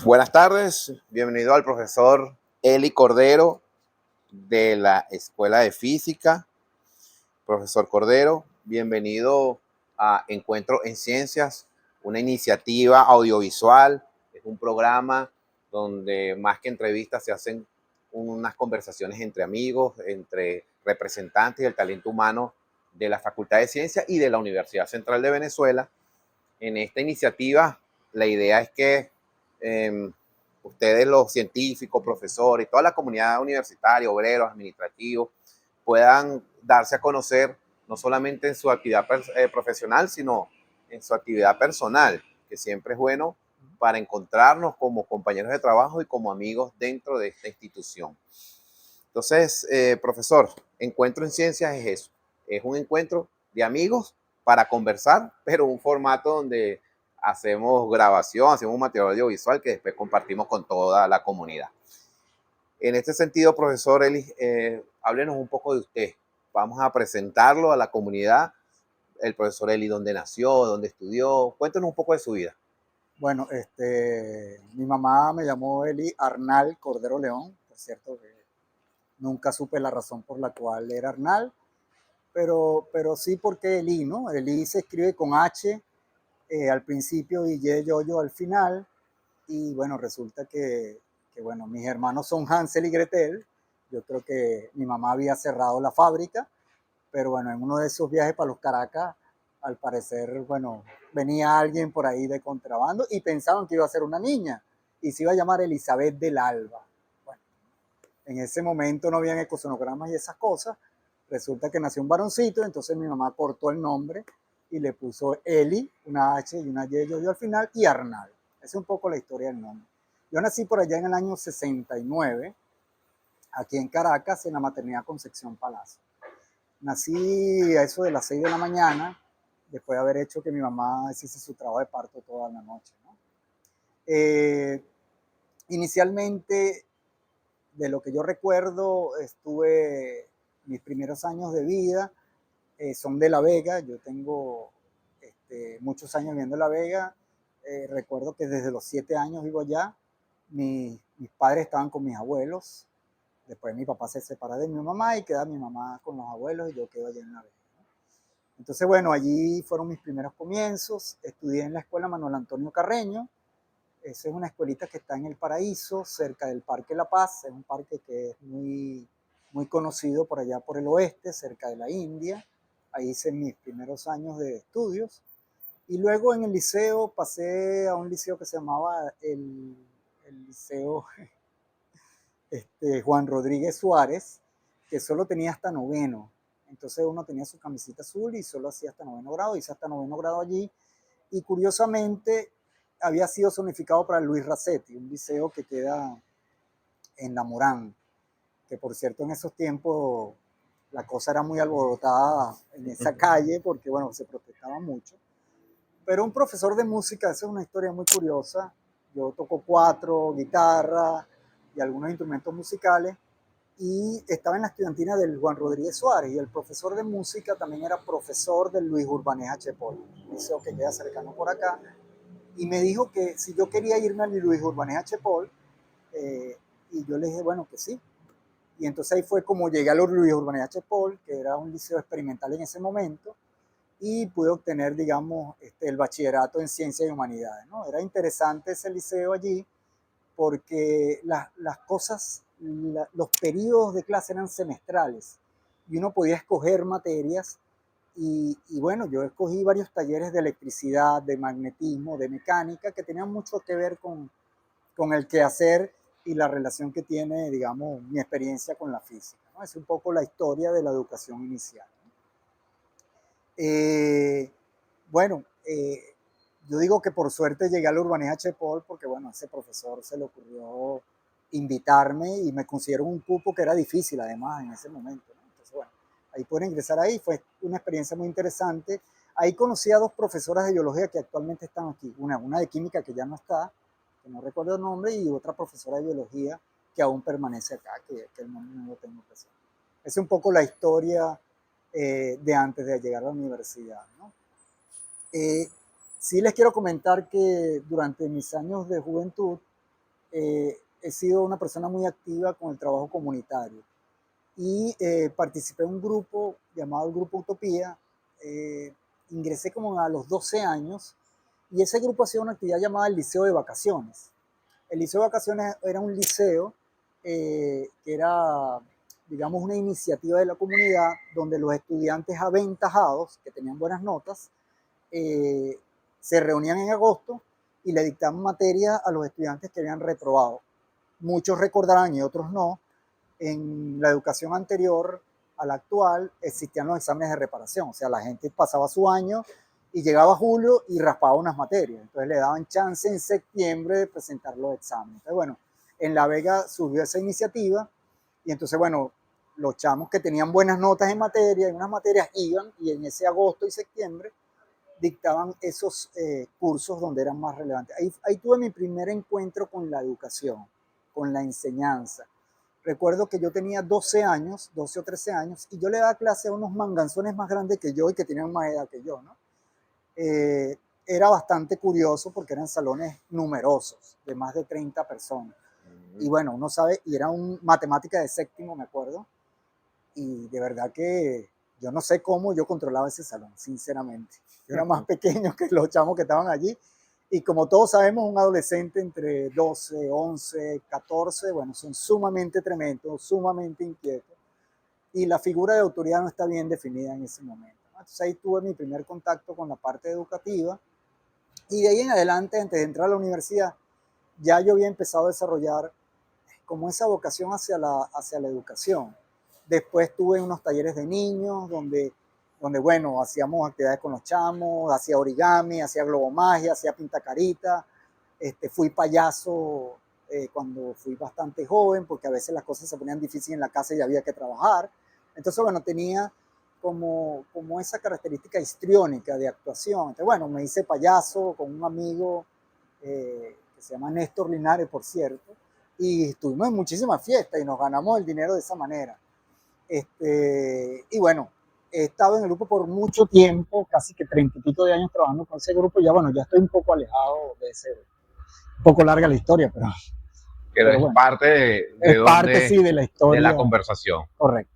Buenas tardes, bienvenido al profesor Eli Cordero de la Escuela de Física. Profesor Cordero, bienvenido a Encuentro en Ciencias, una iniciativa audiovisual, es un programa donde más que entrevistas se hacen unas conversaciones entre amigos, entre representantes del talento humano de la Facultad de Ciencias y de la Universidad Central de Venezuela. En esta iniciativa, la idea es que ustedes, los científicos, profesores, toda la comunidad universitaria, obreros, administrativos, puedan darse a conocer no solamente en su actividad profesional, sino en su actividad personal, que siempre es bueno para encontrarnos como compañeros de trabajo y como amigos dentro de esta institución. Entonces, profesor, Encuentro en Ciencias es eso, es un encuentro de amigos para conversar, pero un formato donde hacemos grabación, hacemos un material audiovisual que después compartimos con toda la comunidad. En este sentido, profesor Eli, háblenos un poco de usted. Vamos a presentarlo a la comunidad. El profesor Eli, dónde nació, dónde estudió. Cuéntenos un poco de su vida. Bueno, mi mamá me llamó Eli Arnal Cordero León, por cierto que nunca supe la razón por la cual era Arnal, pero sí porque Eli, ¿no? Eli se escribe con H al principio y Y yo al final, y bueno, resulta que bueno, mis hermanos son Hansel y Gretel. Yo creo que mi mamá había cerrado la fábrica, pero bueno, en uno de esos viajes para los Caracas, al parecer, bueno, venía alguien por ahí de contrabando y pensaban que iba a ser una niña y se iba a llamar Elizabeth del Alba. Bueno, en ese momento no habían ecosonogramas y esas cosas. Resulta que nació un varoncito, entonces mi mamá cortó el nombre y le puso Eli, una H y una Y yo al final, y Arnal. Esa es un poco la historia del nombre. Yo nací por allá en el año 69, aquí en Caracas, en la maternidad Concepción Palacio. Nací a eso de las 6 de la mañana, después de haber hecho que mi mamá hiciese su trabajo de parto toda la noche, ¿no? Inicialmente, de lo que yo recuerdo, mis primeros años de vida son de La Vega. Yo tengo muchos años viviendo en La Vega. Recuerdo que desde los 7 años vivo allá. Mis padres estaban con mis abuelos. Después mi papá se separa de mi mamá y queda mi mamá con los abuelos y yo quedo allá en La Vega. Entonces, bueno, allí fueron mis primeros comienzos. Estudié en la escuela Manuel Antonio Carreño. Esa es una escuelita que está en El Paraíso, cerca del Parque La Paz. Es un parque que es muy conocido por allá por el oeste, cerca de la India. Ahí hice mis primeros años de estudios. Y luego en el liceo pasé a un liceo que se llamaba el Liceo Juan Rodríguez Suárez, que solo tenía hasta noveno. Entonces uno tenía su camisita azul y solo hacía hasta noveno grado, hice hasta noveno grado allí. Y curiosamente había sido zonificado para Luis Racetti, un liceo que queda en La Morán, que por cierto en esos tiempos la cosa era muy alborotada en esa calle porque bueno, se protestaba mucho. Pero un profesor de música, esa es una historia muy curiosa. Yo toco cuatro, guitarra y algunos instrumentos musicales y estaba en la estudiantina del Juan Rodríguez Suárez y el profesor de música también era profesor del Luis Urbaneja Chepol, un liceo que queda cercano por acá, y me dijo que si yo quería irme al Luis Urbaneja Chepol, y yo le dije, bueno, que sí. Y entonces ahí fue como llegué a los Luis Urbaneja Chepol, que era un liceo experimental en ese momento, y pude obtener, digamos, el bachillerato en Ciencias y Humanidades, ¿no? Era interesante ese liceo allí porque las cosas, los periodos de clase eran semestrales y uno podía escoger materias y bueno, yo escogí varios talleres de electricidad, de magnetismo, de mecánica que tenían mucho que ver con el quehacer y la relación que tiene, digamos, mi experiencia con la física, ¿no? Es un poco la historia de la educación inicial. Eh, bueno, yo digo que por suerte llegué a la Urbanía Chepol porque, bueno, a ese profesor se le ocurrió invitarme y me consiguieron un cupo que era difícil además en ese momento, ¿no? Entonces, bueno, ahí pude ingresar ahí, fue una experiencia muy interesante. Ahí conocí a dos profesoras de biología que actualmente están aquí, una de química que ya no está, que no recuerdo el nombre, y otra profesora de biología que aún permanece acá, que el nombre no lo tengo presente. Es un poco la historia de antes de llegar a la universidad, ¿no? Sí les quiero comentar que durante mis años de juventud he sido una persona muy activa con el trabajo comunitario y participé en un grupo llamado el Grupo Utopía. Ingresé como a los 12 años y ese grupo hacía una actividad llamada el Liceo de Vacaciones. El Liceo de Vacaciones era un liceo que era, digamos, una iniciativa de la comunidad donde los estudiantes aventajados, que tenían buenas notas, eh, se reunían en agosto y le dictaban materia a los estudiantes que habían reprobado. Muchos recordarán y otros no, en la educación anterior a la actual existían los exámenes de reparación, o sea, la gente pasaba su año y llegaba julio y raspaba unas materias, entonces le daban chance en septiembre de presentar los exámenes. Entonces, bueno, en La Vega surgió esa iniciativa y entonces, bueno, los chamos que tenían buenas notas en materia, en unas materias iban y en ese agosto y septiembre dictaban esos cursos donde eran más relevantes. Ahí tuve mi primer encuentro con la educación, con la enseñanza. Recuerdo que yo tenía 12 años, 12 o 13 años, y yo le daba clase a unos manganzones más grandes que yo y que tenían más edad que yo, ¿no? Era bastante curioso porque eran salones numerosos, de más de 30 personas. Y bueno, uno sabe, y era un matemática de séptimo, me acuerdo, y de verdad que yo no sé cómo yo controlaba ese salón, sinceramente. Yo era más pequeño que los chamos que estaban allí. Y como todos sabemos, un adolescente entre 12, 11, 14, bueno, son sumamente tremendos, sumamente inquietos. Y la figura de autoridad no está bien definida en ese momento, ¿no? Entonces ahí tuve mi primer contacto con la parte educativa. Y de ahí en adelante, antes de entrar a la universidad, ya yo había empezado a desarrollar como esa vocación hacia la educación. Después tuve unos talleres de niños donde bueno, hacíamos actividades con los chamos, hacía origami, hacía globomagia, hacía pintacarita. Fui payaso cuando fui bastante joven, porque a veces las cosas se ponían difíciles en la casa y había que trabajar. Entonces, bueno, tenía como esa característica histriónica de actuación. Entonces, bueno, me hice payaso con un amigo que se llama Néstor Linares, por cierto, y estuvimos en muchísimas fiestas y nos ganamos el dinero de esa manera. Y bueno, he estado en el grupo por mucho tiempo, casi que 30 y pico de años trabajando con ese grupo. Ya bueno, ya estoy un poco alejado de ese grupo. Un poco larga la historia, Pero es bueno, parte de es parte, donde, sí, de la de la historia. conversación. Correcto.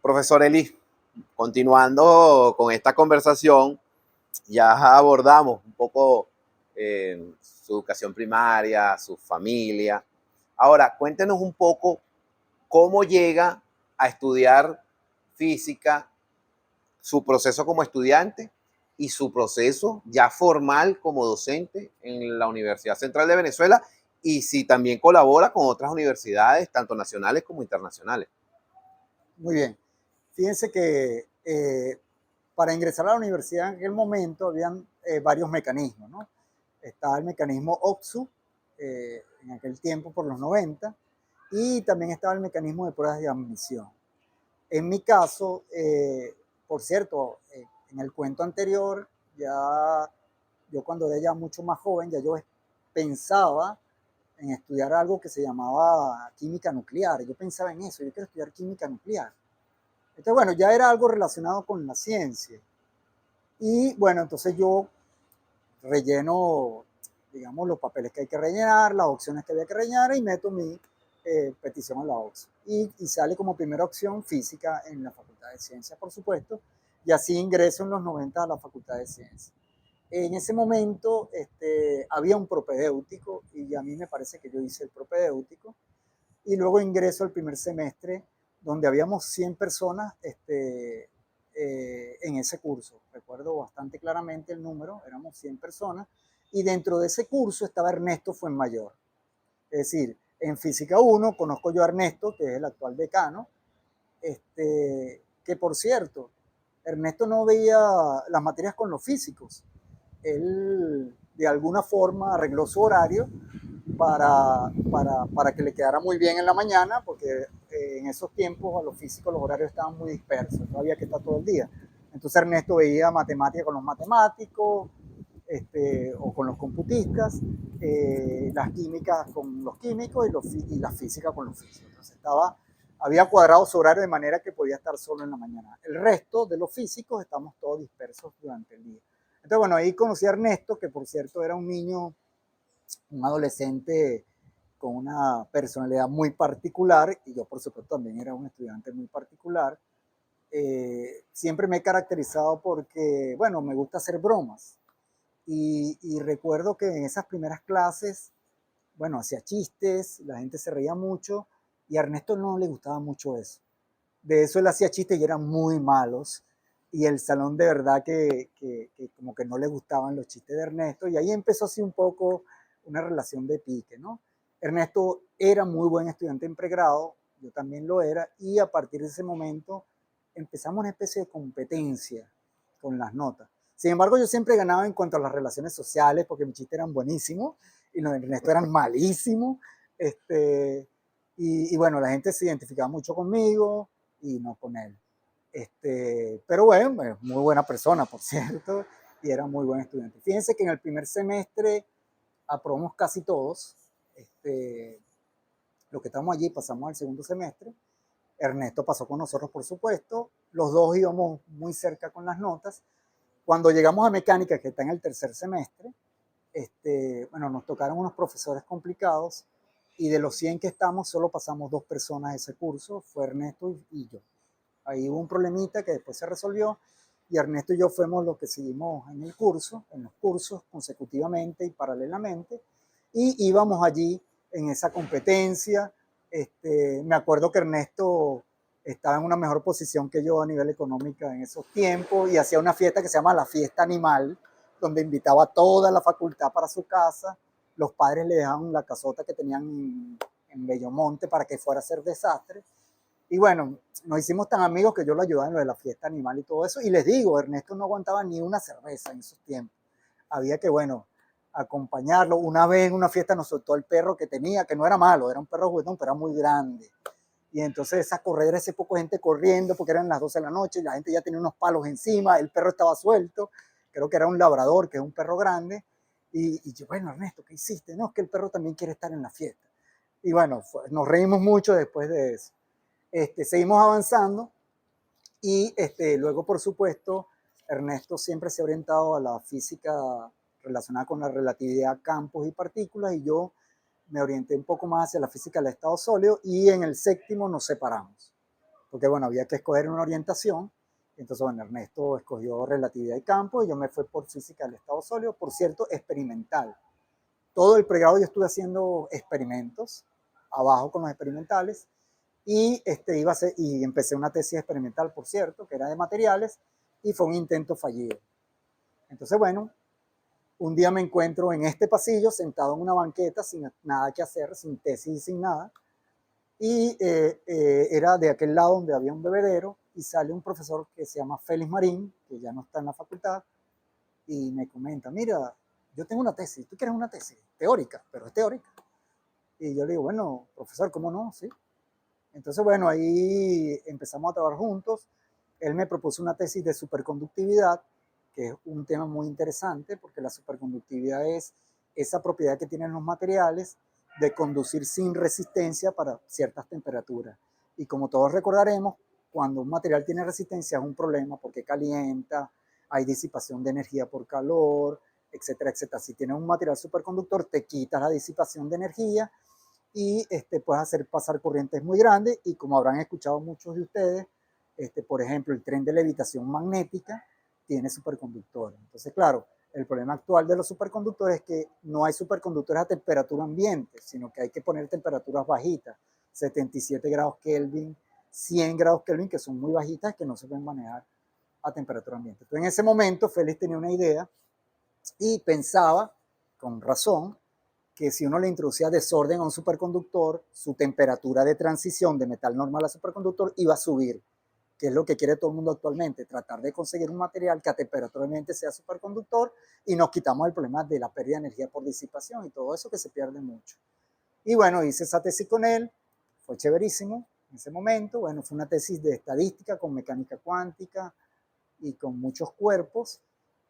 Profesor Eli, continuando con esta conversación, ya abordamos un poco su educación primaria, su familia. Ahora, cuéntenos un poco cómo llega a estudiar física, su proceso como estudiante y su proceso ya formal como docente en la Universidad Central de Venezuela, y si también colabora con otras universidades, tanto nacionales como internacionales. Muy bien. Fíjense que para ingresar a la universidad en aquel momento habían varios mecanismos, ¿no? Estaba el mecanismo OPSU, en aquel tiempo por los 90, y también estaba el mecanismo de pruebas de admisión. En mi caso, por cierto, en el cuento anterior, ya yo cuando era ya mucho más joven, ya yo pensaba en estudiar algo que se llamaba química nuclear. Yo pensaba en eso, yo quiero estudiar química nuclear. Entonces, bueno, ya era algo relacionado con la ciencia. Y bueno, entonces yo relleno, digamos, los papeles que hay que rellenar, las opciones que había que rellenar y meto mi petición a la OXU. Y sale como primera opción física en la Facultad de Ciencias, por supuesto, y así ingreso en los 90 a la Facultad de Ciencias. En ese momento había un propedéutico y a mí me parece que yo hice el propedéutico y luego ingreso al primer semestre donde habíamos 100 personas en ese curso. Recuerdo bastante claramente el número, éramos 100 personas y dentro de ese curso estaba Ernesto Fuenmayor. Es decir, en Física 1 conozco yo a Ernesto, que es el actual decano, que por cierto, Ernesto no veía las materias con los físicos. Él de alguna forma arregló su horario para que le quedara muy bien en la mañana, porque en esos tiempos a los físicos los horarios estaban muy dispersos, no había que estar todo el día. Entonces Ernesto veía matemática con los matemáticos, o con los computistas, las químicas con los químicos y la física con los físicos. Entonces había cuadrado su horario de manera que podía estar solo en la mañana. El resto de los físicos estamos todos dispersos durante el día. Entonces, bueno, ahí conocí a Ernesto, que por cierto era un niño un adolescente con una personalidad muy particular, y yo por supuesto también era un estudiante muy particular. Siempre me he caracterizado porque, bueno, me gusta hacer bromas. Y recuerdo que en esas primeras clases, bueno, hacía chistes, la gente se reía mucho, y a Ernesto no le gustaba mucho eso. De eso él hacía chistes y eran muy malos. Y el salón de verdad que como que no le gustaban los chistes de Ernesto. Y ahí empezó así un poco una relación de pique, ¿no? Ernesto era muy buen estudiante en pregrado, yo también lo era, y a partir de ese momento empezamos una especie de competencia con las notas. Sin embargo, yo siempre ganaba en cuanto a las relaciones sociales, porque mis chistes eran buenísimos y los de Ernesto eran malísimos. Y bueno, la gente se identificaba mucho conmigo y no con él. Pero bueno, muy buena persona, por cierto, y era muy buen estudiante. Fíjense que en el primer semestre aprobamos casi todos. Los que estamos allí pasamos al segundo semestre. Ernesto pasó con nosotros, por supuesto. Los dos íbamos muy cerca con las notas. Cuando llegamos a mecánica, que está en el tercer semestre, bueno, nos tocaron unos profesores complicados y de los 100 que estamos, solo pasamos 2 personas ese curso, fue Ernesto y yo. Ahí hubo un problemita que después se resolvió y Ernesto y yo fuimos los que seguimos en el curso, en los cursos consecutivamente y paralelamente, y íbamos allí en esa competencia. Me acuerdo que Ernesto estaba en una mejor posición que yo a nivel económico en esos tiempos y hacía una fiesta que se llama la Fiesta Animal, donde invitaba a toda la facultad para su casa. Los padres le dejaban la casota que tenían en Bellomonte para que fuera a hacer desastre. Y bueno, nos hicimos tan amigos que yo lo ayudaba en lo de la fiesta animal y todo eso. Y les digo, Ernesto no aguantaba ni una cerveza en esos tiempos. Había que, bueno, acompañarlo. Una vez en una fiesta nos soltó el perro que tenía, que no era malo, era un perro juguetón, pero era muy grande. Y entonces esa corredera, ese poco de gente corriendo, porque eran las 12 de la noche, y la gente ya tenía unos palos encima, el perro estaba suelto, creo que era un labrador, que es un perro grande. Y yo, bueno, Ernesto, ¿qué hiciste? No, es que el perro también quiere estar en la fiesta. Y bueno, nos reímos mucho después de eso. Seguimos avanzando y luego, por supuesto, Ernesto siempre se ha orientado a la física relacionada con la relatividad, campos y partículas, y yo me orienté un poco más hacia la física del estado sólido, y en el séptimo nos separamos, porque bueno, había que escoger una orientación. Entonces, bueno, Ernesto escogió relatividad y campo y yo me fui por física del estado sólido, por cierto, experimental. Todo el pregrado yo estuve haciendo experimentos, abajo con los experimentales, y, y empecé una tesis experimental, por cierto, que era de materiales, y fue un intento fallido. Entonces, bueno, un día me encuentro en este pasillo, sentado en una banqueta, sin nada que hacer, sin tesis y sin nada, y era de aquel lado donde había un bebedero, y sale un profesor que se llama Félix Marín, que ya no está en la facultad, y me comenta, mira, yo tengo una tesis, ¿tú quieres una tesis? Teórica, pero es teórica. Y yo le digo, bueno, profesor, ¿cómo no? Sí. Entonces, bueno, ahí empezamos a trabajar juntos. Él me propuso una tesis de superconductividad, que es un tema muy interesante, porque la superconductividad es esa propiedad que tienen los materiales de conducir sin resistencia para ciertas temperaturas. Y como todos recordaremos, cuando un material tiene resistencia es un problema porque calienta, hay disipación de energía por calor, etcétera, etcétera. Si tienes un material superconductor, te quitas la disipación de energía y puedes hacer pasar corrientes muy grandes, y como habrán escuchado muchos de ustedes, por ejemplo, el tren de levitación magnética tiene superconductores. Entonces, claro, el problema actual de los superconductores es que no hay superconductores a temperatura ambiente, sino que hay que poner temperaturas bajitas, 77 grados Kelvin, 100 grados Kelvin, que son muy bajitas, que no se pueden manejar a temperatura ambiente. Entonces, en ese momento, Félix tenía una idea y pensaba, con razón, que si uno le introducía desorden a un superconductor, su temperatura de transición de metal normal a superconductor iba a subir, que es lo que quiere todo el mundo actualmente, tratar de conseguir un material que a temperatura ambiente sea superconductor, y nos quitamos el problema de la pérdida de energía por disipación y todo eso que se pierde mucho. Y bueno, hice esa tesis con él, fue chéverísimo en ese momento. Bueno, fue una tesis de estadística con mecánica cuántica y con muchos cuerpos.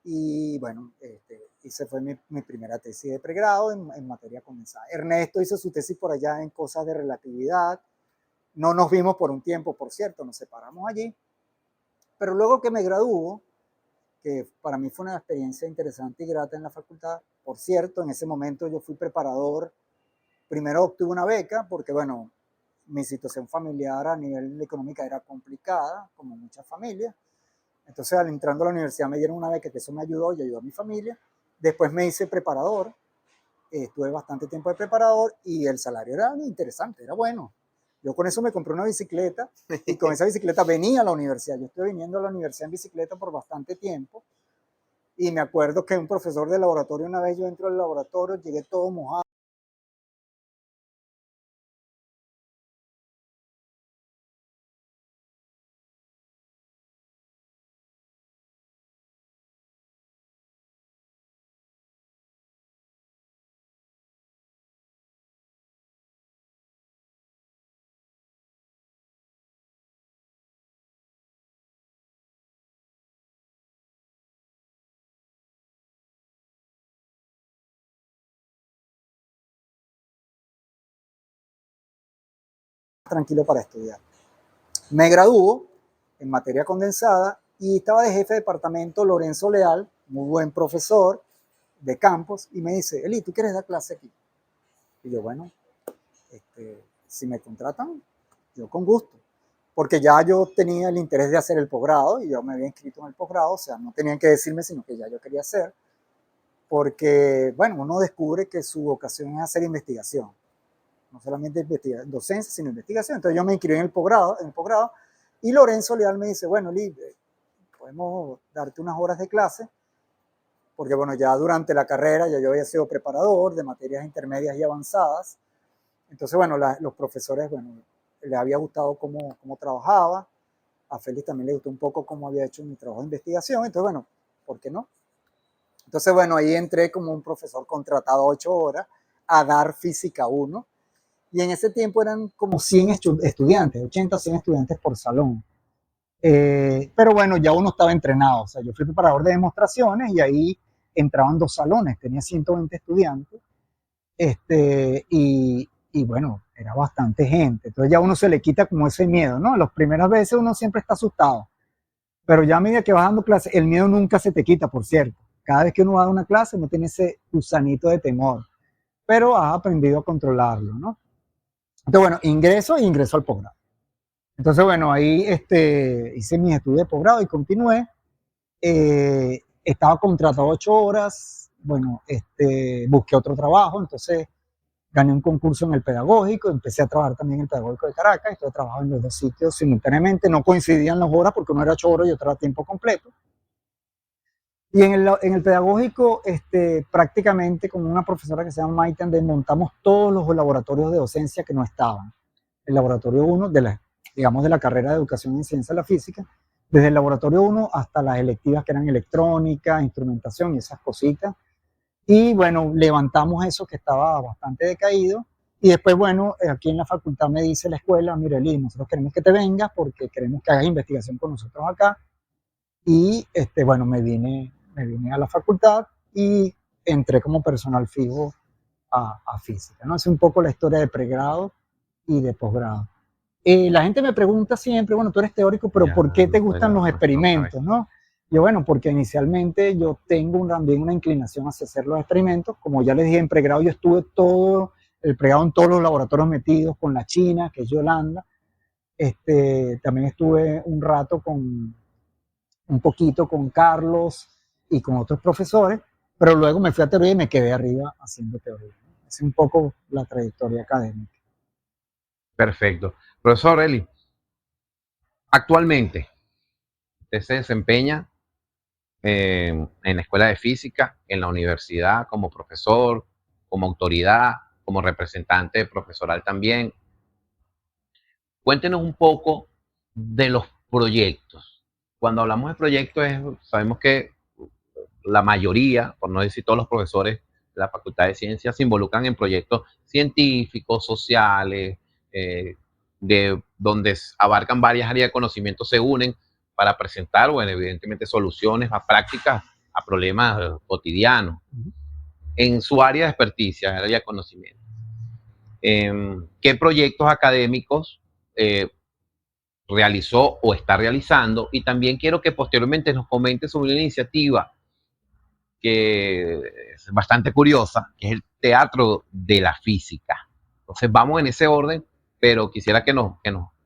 Y bueno, esa fue mi primera tesis de pregrado en materia condensada. Ernesto hizo su tesis por allá en cosas de relatividad. No nos vimos por un tiempo, por cierto, nos separamos allí. Pero luego que me graduó, que para mí fue una experiencia interesante y grata en la facultad, por cierto, en ese momento yo fui preparador. Primero obtuve una beca porque, bueno, mi situación familiar a nivel económica era complicada, como muchas familias. Entonces, al entrando a la universidad me dieron una beca, que eso me ayudó y ayudó a mi familia. Después me hice preparador, estuve bastante tiempo de preparador y el salario era interesante, era bueno. Yo con eso me compré una bicicleta y con esa bicicleta venía a la universidad. Yo estoy viniendo a la universidad en bicicleta por bastante tiempo y me acuerdo que un profesor de laboratorio, una vez yo entro al laboratorio, llegué todo mojado. Tranquilo para estudiar. Me graduó en materia condensada y estaba de jefe de departamento Lorenzo Leal, muy buen profesor de campos, y me dice, Eli, ¿tú quieres dar clase aquí? Y yo, bueno, si me contratan, yo con gusto, porque ya yo tenía el interés de hacer el posgrado y yo me había inscrito en el posgrado, o sea, no tenían que decirme, sino que ya yo quería hacer, porque, bueno, uno descubre que su vocación es hacer investigación, no solamente docencia, sino investigación. Entonces yo me inscribí en el posgrado y Lorenzo Leal me dice, bueno, Lee, podemos darte unas horas de clase, porque bueno, ya durante la carrera ya yo había sido preparador de materias intermedias y avanzadas. Entonces, bueno, los profesores, bueno, les había gustado cómo trabajaba. A Félix también le gustó un poco cómo había hecho mi trabajo de investigación. Entonces, bueno, ¿por qué no? Entonces, bueno, ahí entré como un profesor contratado 8 horas a dar física 1. Y en ese tiempo eran como 100 estudiantes, 80 o 100 estudiantes por salón. Pero bueno, ya uno estaba entrenado. O sea, yo fui preparador de demostraciones y ahí entraban 2 salones, tenía 120 estudiantes. Y bueno, era bastante gente. Entonces ya uno se le quita como ese miedo, ¿no? Las primeras veces uno siempre está asustado. Pero ya a medida que vas dando clase, el miedo nunca se te quita, por cierto. Cada vez que uno va a dar una clase, uno tiene ese gusanito de temor. Pero has aprendido a controlarlo, ¿no? Entonces, bueno, ingreso al posgrado. Entonces, bueno, ahí hice mis estudios de posgrado y continué. Estaba contratado 8 horas. Bueno, busqué otro trabajo, entonces gané un concurso en el pedagógico, empecé a trabajar también en el pedagógico de Caracas, entonces trabajaba en los 2 sitios simultáneamente, no coincidían las horas porque uno era 8 horas y otro era tiempo completo. Y en el pedagógico, prácticamente con una profesora que se llama Maite, montamos todos los laboratorios de docencia que no estaban. El laboratorio 1 digamos, de la carrera de Educación en Ciencia de la Física, desde el laboratorio 1 hasta las electivas que eran electrónica, instrumentación y esas cositas. Y bueno, levantamos eso que estaba bastante decaído. Y después, bueno, aquí en la facultad me dice la escuela, mire, Eli, nosotros queremos que te vengas porque queremos que hagas investigación con nosotros acá. Y bueno, me vine a la facultad y entré como personal fijo a física, ¿no? Es un poco la historia de pregrado y de posgrado. La gente me pregunta siempre, bueno, tú eres teórico, pero ya, ¿por qué te gustan los experimentos, no? Yo, bueno, porque inicialmente yo tengo también una inclinación hacia hacer los experimentos. Como ya les dije, en pregrado yo estuve todo el pregrado en todos los laboratorios metidos con la China, que es Yolanda. También estuve un rato un poquito con Carlos y con otros profesores, pero luego me fui a teoría y me quedé arriba haciendo teoría. Es un poco la trayectoria académica. Perfecto. Profesor Eli, actualmente usted se desempeña en la escuela de física, en la universidad, como profesor, como autoridad, como representante profesoral también. Cuéntenos un poco de los proyectos. Cuando hablamos de proyectos, sabemos que la mayoría, por no decir todos los profesores de la Facultad de Ciencias, se involucran en proyectos científicos, sociales, de donde abarcan varias áreas de conocimiento, se unen para presentar, bueno, evidentemente soluciones a prácticas, a problemas cotidianos, en su área de experticia, área de conocimiento. ¿Qué proyectos académicos realizó o está realizando? Y también quiero que posteriormente nos comente sobre una iniciativa que es bastante curiosa, que es el teatro de la física. Entonces vamos en ese orden, pero quisiera que nos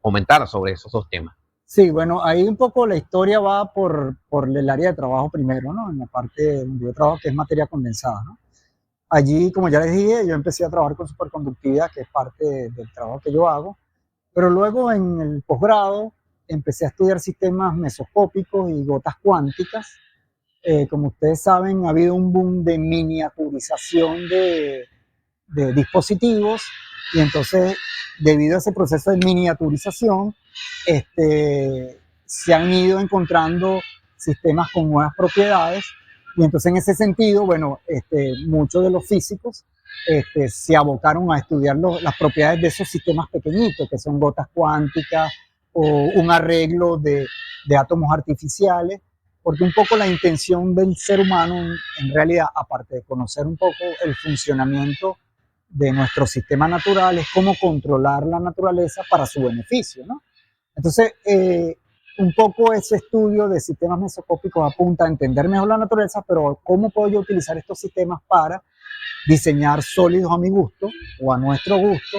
comentara sobre esos dos temas. Sí, bueno, ahí un poco la historia va por el área de trabajo primero, ¿no? En la parte donde yo trabajo, que es materia condensada, ¿no? Allí, como ya les dije, yo empecé a trabajar con superconductividad, que es parte del trabajo que yo hago, pero luego en el posgrado empecé a estudiar sistemas mesoscópicos y gotas cuánticas. Como ustedes saben, ha habido un boom de miniaturización de dispositivos y entonces, debido a ese proceso de miniaturización, se han ido encontrando sistemas con nuevas propiedades y entonces en ese sentido, bueno, muchos de los físicos se abocaron a estudiar las propiedades de esos sistemas pequeñitos, que son gotas cuánticas o un arreglo de átomos artificiales, porque un poco la intención del ser humano, en realidad, aparte de conocer un poco el funcionamiento de nuestro sistema natural, es cómo controlar la naturaleza para su beneficio, ¿no? Entonces, un poco ese estudio de sistemas mesoscópicos apunta a entender mejor la naturaleza, pero cómo puedo yo utilizar estos sistemas para diseñar sólidos a mi gusto o a nuestro gusto,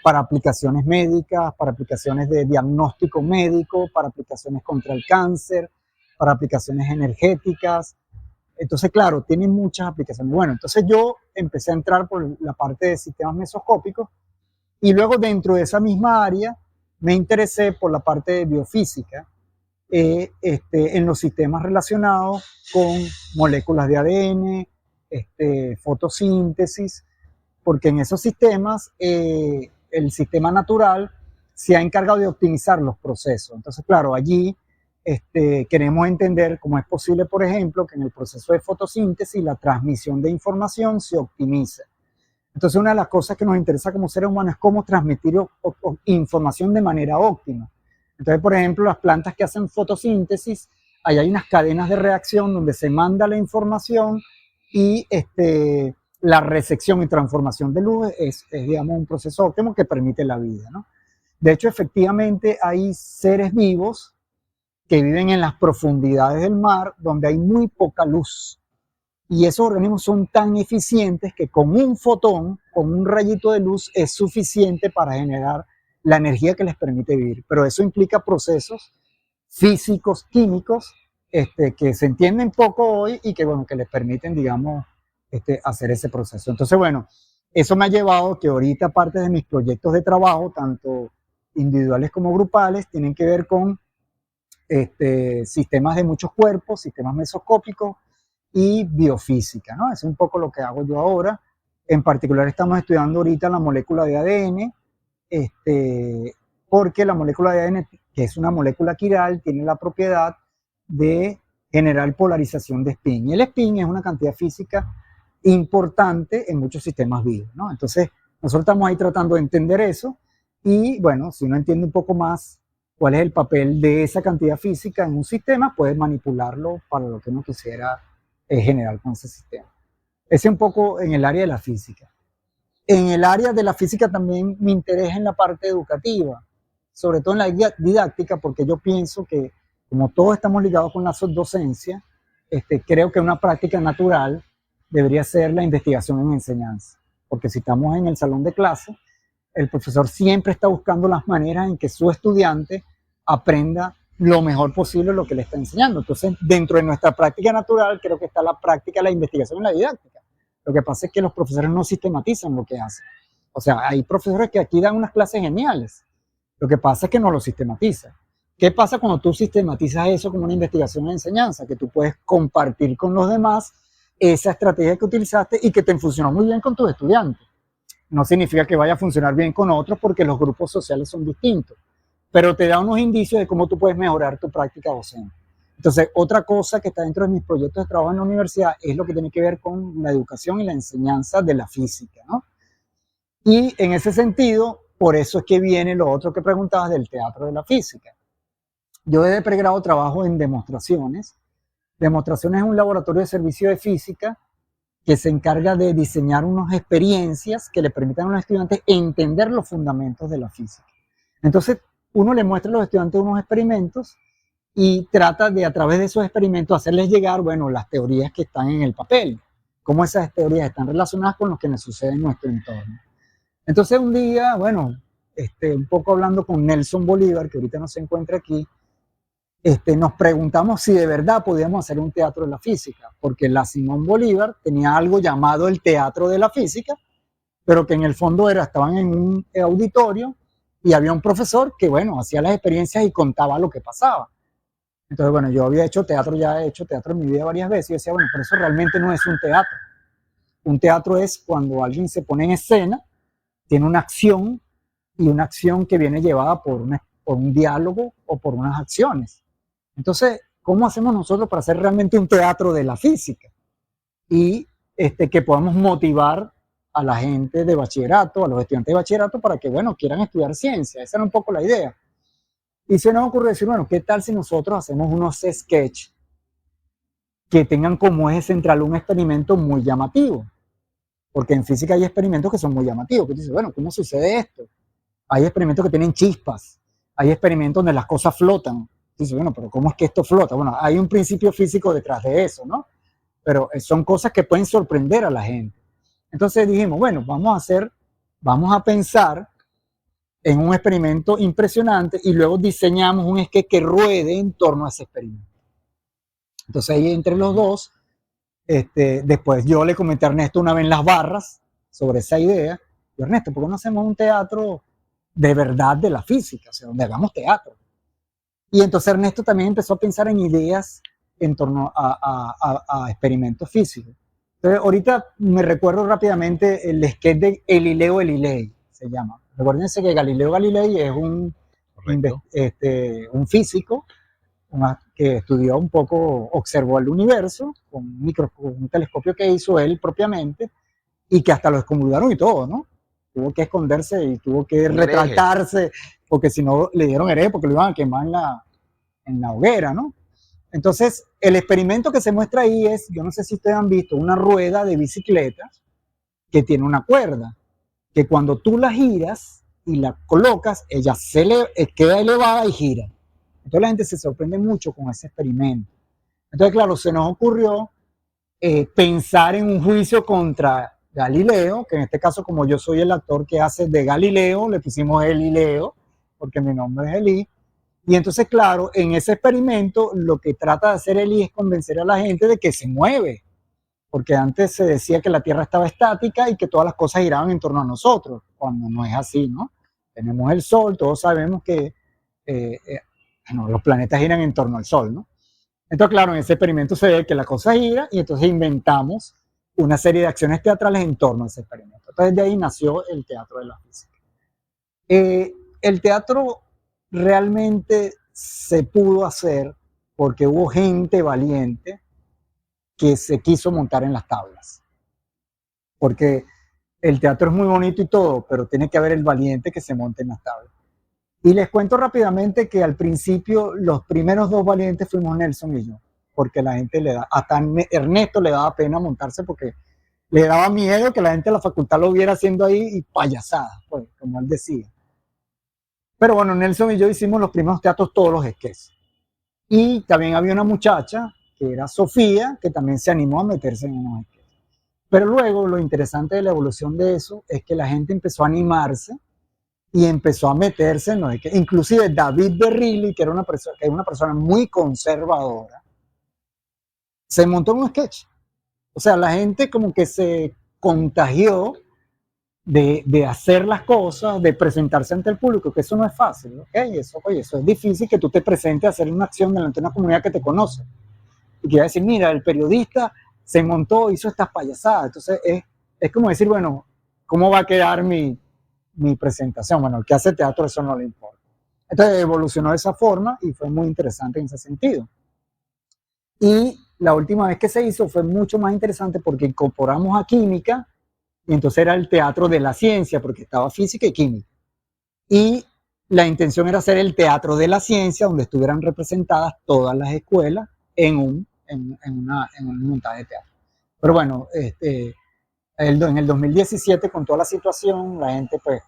para aplicaciones médicas, para aplicaciones de diagnóstico médico, para aplicaciones contra el cáncer, para aplicaciones energéticas. Entonces, claro, tiene muchas aplicaciones. Bueno, entonces yo empecé a entrar por la parte de sistemas mesoscópicos y luego dentro de esa misma área me interesé por la parte de biofísica, en los sistemas relacionados con moléculas de ADN, fotosíntesis, porque en esos sistemas el sistema natural se ha encargado de optimizar los procesos. Entonces, claro, allí queremos entender cómo es posible, por ejemplo, que en el proceso de fotosíntesis la transmisión de información se optimice. Entonces, una de las cosas que nos interesa como seres humanos es cómo transmitir información de manera óptima. Entonces, por ejemplo, las plantas que hacen fotosíntesis, ahí hay unas cadenas de reacción donde se manda la información y la recepción y transformación de luz digamos, un proceso óptimo que permite la vida, ¿no? De hecho, efectivamente, hay seres vivos que viven en las profundidades del mar, donde hay muy poca luz. Y esos organismos son tan eficientes que con un fotón, con un rayito de luz, es suficiente para generar la energía que les permite vivir. Pero eso implica procesos físicos, químicos, que se entienden poco hoy y que, bueno, que les permiten, digamos, hacer ese proceso. Entonces, bueno, eso me ha llevado que ahorita parte de mis proyectos de trabajo, tanto individuales como grupales, tienen que ver con sistemas de muchos cuerpos, sistemas mesoscópicos y biofísica, ¿no? Es un poco lo que hago yo ahora. En particular estamos estudiando ahorita la molécula de ADN, porque la molécula de ADN, que es una molécula quiral, tiene la propiedad de generar polarización de spin. Y el spin es una cantidad física importante en muchos sistemas vivos, ¿no? Entonces, nosotros estamos ahí tratando de entender eso y, bueno, si uno entiende un poco más cuál es el papel de esa cantidad física en un sistema, puede manipularlo para lo que uno quisiera generar con ese sistema. Ese es un poco en el área de la física. En el área de la física también me interesa en la parte educativa, sobre todo en la didáctica, porque yo pienso que como todos estamos ligados con la docencia, creo que una práctica natural debería ser la investigación en enseñanza, porque si estamos en el salón de clase, el profesor siempre está buscando las maneras en que su estudiante aprenda lo mejor posible lo que le está enseñando. Entonces, dentro de nuestra práctica natural, creo que está la práctica, la investigación y la didáctica. Lo que pasa es que los profesores no sistematizan lo que hacen. O sea, hay profesores que aquí dan unas clases geniales. Lo que pasa es que no lo sistematizan. ¿Qué pasa cuando tú sistematizas eso como una investigación en enseñanza? Que tú puedes compartir con los demás esa estrategia que utilizaste y que te funcionó muy bien con tus estudiantes. No significa que vaya a funcionar bien con otros porque los grupos sociales son distintos, pero te da unos indicios de cómo tú puedes mejorar tu práctica docente. Entonces, otra cosa que está dentro de mis proyectos de trabajo en la universidad es lo que tiene que ver con la educación y la enseñanza de la física, ¿no? Y en ese sentido, por eso es que viene lo otro que preguntabas del teatro de la física. Yo desde pregrado trabajo en demostraciones. Demostraciones es un laboratorio de servicio de física que se encarga de diseñar unas experiencias que le permitan a los estudiantes entender los fundamentos de la física. Entonces, uno le muestra a los estudiantes unos experimentos y trata de a través de esos experimentos hacerles llegar, bueno, las teorías que están en el papel, cómo esas teorías están relacionadas con lo que nos sucede en nuestro entorno. Entonces un día, bueno, un poco hablando con Nelson Bolívar, que ahorita no se encuentra aquí, nos preguntamos si de verdad podíamos hacer un teatro de la física, porque la Simón Bolívar tenía algo llamado el teatro de la física, pero que en el fondo estaban en un auditorio y había un profesor que, bueno, hacía las experiencias y contaba lo que pasaba. Entonces, bueno, yo había hecho teatro, ya he hecho teatro en mi vida varias veces y yo decía, bueno, pero eso realmente no es un teatro. Un teatro es cuando alguien se pone en escena, tiene una acción y una acción que viene llevada por un diálogo o por unas acciones. Entonces, ¿cómo hacemos nosotros para hacer realmente un teatro de la física? Y que podamos motivar a la gente de bachillerato, a los estudiantes de bachillerato, para que, bueno, quieran estudiar ciencia. Esa era un poco la idea. Y se nos ocurrió decir, bueno, ¿qué tal si nosotros hacemos unos sketches que tengan como eje central un experimento muy llamativo? Porque en física hay experimentos que son muy llamativos, que dices, bueno, ¿cómo sucede esto? Hay experimentos que tienen chispas, hay experimentos donde las cosas flotan. Dices, bueno, pero ¿cómo es que esto flota? Bueno, hay un principio físico detrás de eso, ¿no? Pero son cosas que pueden sorprender a la gente. Entonces dijimos, bueno, vamos a pensar en un experimento impresionante y luego diseñamos un sketch que ruede en torno a ese experimento. Entonces ahí entre los dos, después yo le comenté a Ernesto una vez en las barras sobre esa idea. Y Ernesto, ¿por qué no hacemos un teatro de verdad de la física? O sea, donde hagamos teatro. Y entonces Ernesto también empezó a pensar en ideas en torno a experimentos físicos. Entonces, ahorita me recuerdo rápidamente el sketch de Galileo Galilei, se llama. Recuérdense que Galileo Galilei es un físico que estudió un poco, observó el universo con un telescopio que hizo él propiamente y que hasta lo excomulgaron y todo, ¿no? Tuvo que esconderse y tuvo que retractarse porque si no le dieron hereje porque lo iban a quemar en la hoguera, ¿no? Entonces, el experimento que se muestra ahí es, yo no sé si ustedes han visto, una rueda de bicicleta que tiene una cuerda, que cuando tú la giras y la colocas, ella queda elevada y gira. Entonces la gente se sorprende mucho con ese experimento. Entonces, claro, se nos ocurrió pensar en un juicio contra Galileo, que en este caso, como yo soy el actor que hace de Galileo, le pusimos Elileo, porque mi nombre es Eli. Y entonces, claro, en ese experimento lo que trata de hacer Eli es convencer a la gente de que se mueve, porque antes se decía que la Tierra estaba estática y que todas las cosas giraban en torno a nosotros, cuando no es así, ¿no? Tenemos el Sol, todos sabemos que los planetas giran en torno al Sol, ¿no? Entonces, claro, en ese experimento se ve que la cosa gira y entonces inventamos una serie de acciones teatrales en torno a ese experimento. Entonces, de ahí nació el teatro de la física. El teatro realmente se pudo hacer porque hubo gente valiente que se quiso montar en las tablas. Porque el teatro es muy bonito y todo, pero tiene que haber el valiente que se monte en las tablas. Y les cuento rápidamente que al principio los primeros dos valientes fuimos Nelson y yo, porque la gente hasta Ernesto le daba pena montarse porque le daba miedo que la gente de la facultad lo viera haciendo ahí y payasadas, pues, como él decía. Pero bueno, Nelson y yo hicimos los primeros teatros, todos los sketches. Y también había una muchacha, que era Sofía, que también se animó a meterse en unos sketches. Pero luego lo interesante de la evolución de eso es que la gente empezó a animarse y empezó a meterse en los sketches. Inclusive David Berrilli, que era una persona muy conservadora, se montó en un sketch. O sea, la gente como que se contagió de hacer las cosas, de presentarse ante el público, que eso no es fácil, ¿ok? Eso es difícil que tú te presentes a hacer una acción delante de una comunidad que te conoce. Y que va a decir, mira, el periodista se montó, hizo estas payasadas. Entonces es como decir, bueno, ¿cómo va a quedar mi presentación? Bueno, el que hace teatro eso no le importa. Entonces evolucionó de esa forma y fue muy interesante en ese sentido. Y la última vez que se hizo fue mucho más interesante porque incorporamos a química y entonces era el teatro de la ciencia porque estaba física y química. Y la intención era hacer el teatro de la ciencia donde estuvieran representadas todas las escuelas en un montaje de teatro. Pero bueno, en el 2017 con toda la situación, la gente pues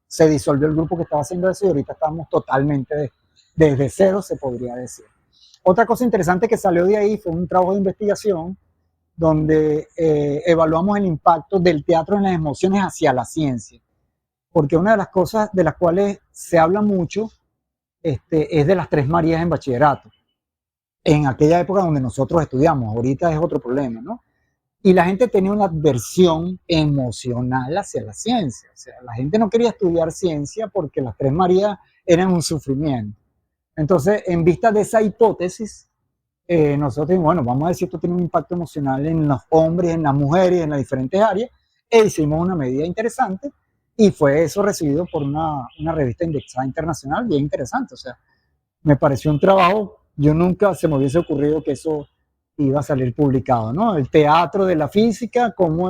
se disolvió el grupo que estaba haciendo eso y ahorita estamos totalmente desde cero, se podría decir. Otra cosa interesante que salió de ahí fue un trabajo de investigación donde evaluamos el impacto del teatro en las emociones hacia la ciencia. Porque una de las cosas de las cuales se habla mucho es de las tres Marías en bachillerato, en aquella época donde nosotros estudiamos, ahorita es otro problema, ¿no? Y la gente tenía una adversión emocional hacia la ciencia, o sea, la gente no quería estudiar ciencia porque las tres Marías eran un sufrimiento. Entonces, en vista de esa hipótesis, nosotros, bueno, vamos a ver si esto tiene un impacto emocional en los hombres, en las mujeres, en las diferentes áreas, e hicimos una medida interesante y fue eso recibido por una revista indexada internacional bien interesante. O sea, me pareció un trabajo, yo nunca se me hubiese ocurrido que eso iba a salir publicado, ¿no? El teatro de la física, cómo,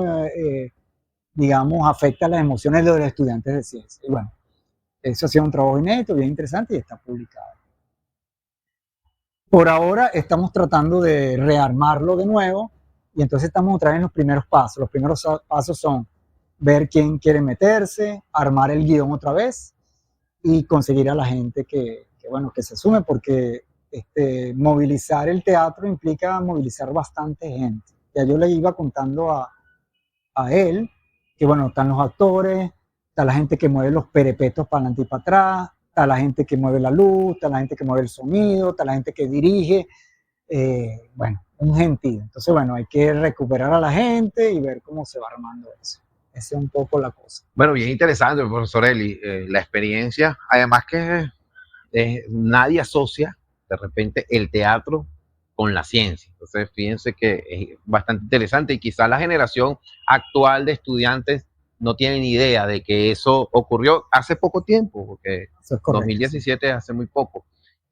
digamos, afecta las emociones de los estudiantes de ciencia. Y bueno, eso ha sido un trabajo inédito, bien interesante y está publicado. Por ahora estamos tratando de rearmarlo de nuevo y entonces estamos otra vez en los primeros pasos. Los primeros pasos son ver quién quiere meterse, armar el guión otra vez y conseguir a la gente bueno, que se sume, porque movilizar el teatro implica movilizar bastante gente. Ya yo le iba contando a él que, bueno, están los actores, está la gente que mueve los perepetos para adelante y para atrás, está la gente que mueve la luz, está la gente que mueve el sonido, está la gente que dirige, bueno, un gentío. Entonces, bueno, hay que recuperar a la gente y ver cómo se va armando eso. Esa es un poco la cosa. Bueno, bien interesante, profesor Eli, la experiencia. Además que nadie asocia de repente el teatro con la ciencia. Entonces, fíjense que es bastante interesante y quizás la generación actual de estudiantes no tienen idea de que eso ocurrió hace poco tiempo, porque Eso es correcto, 2017 es hace muy poco.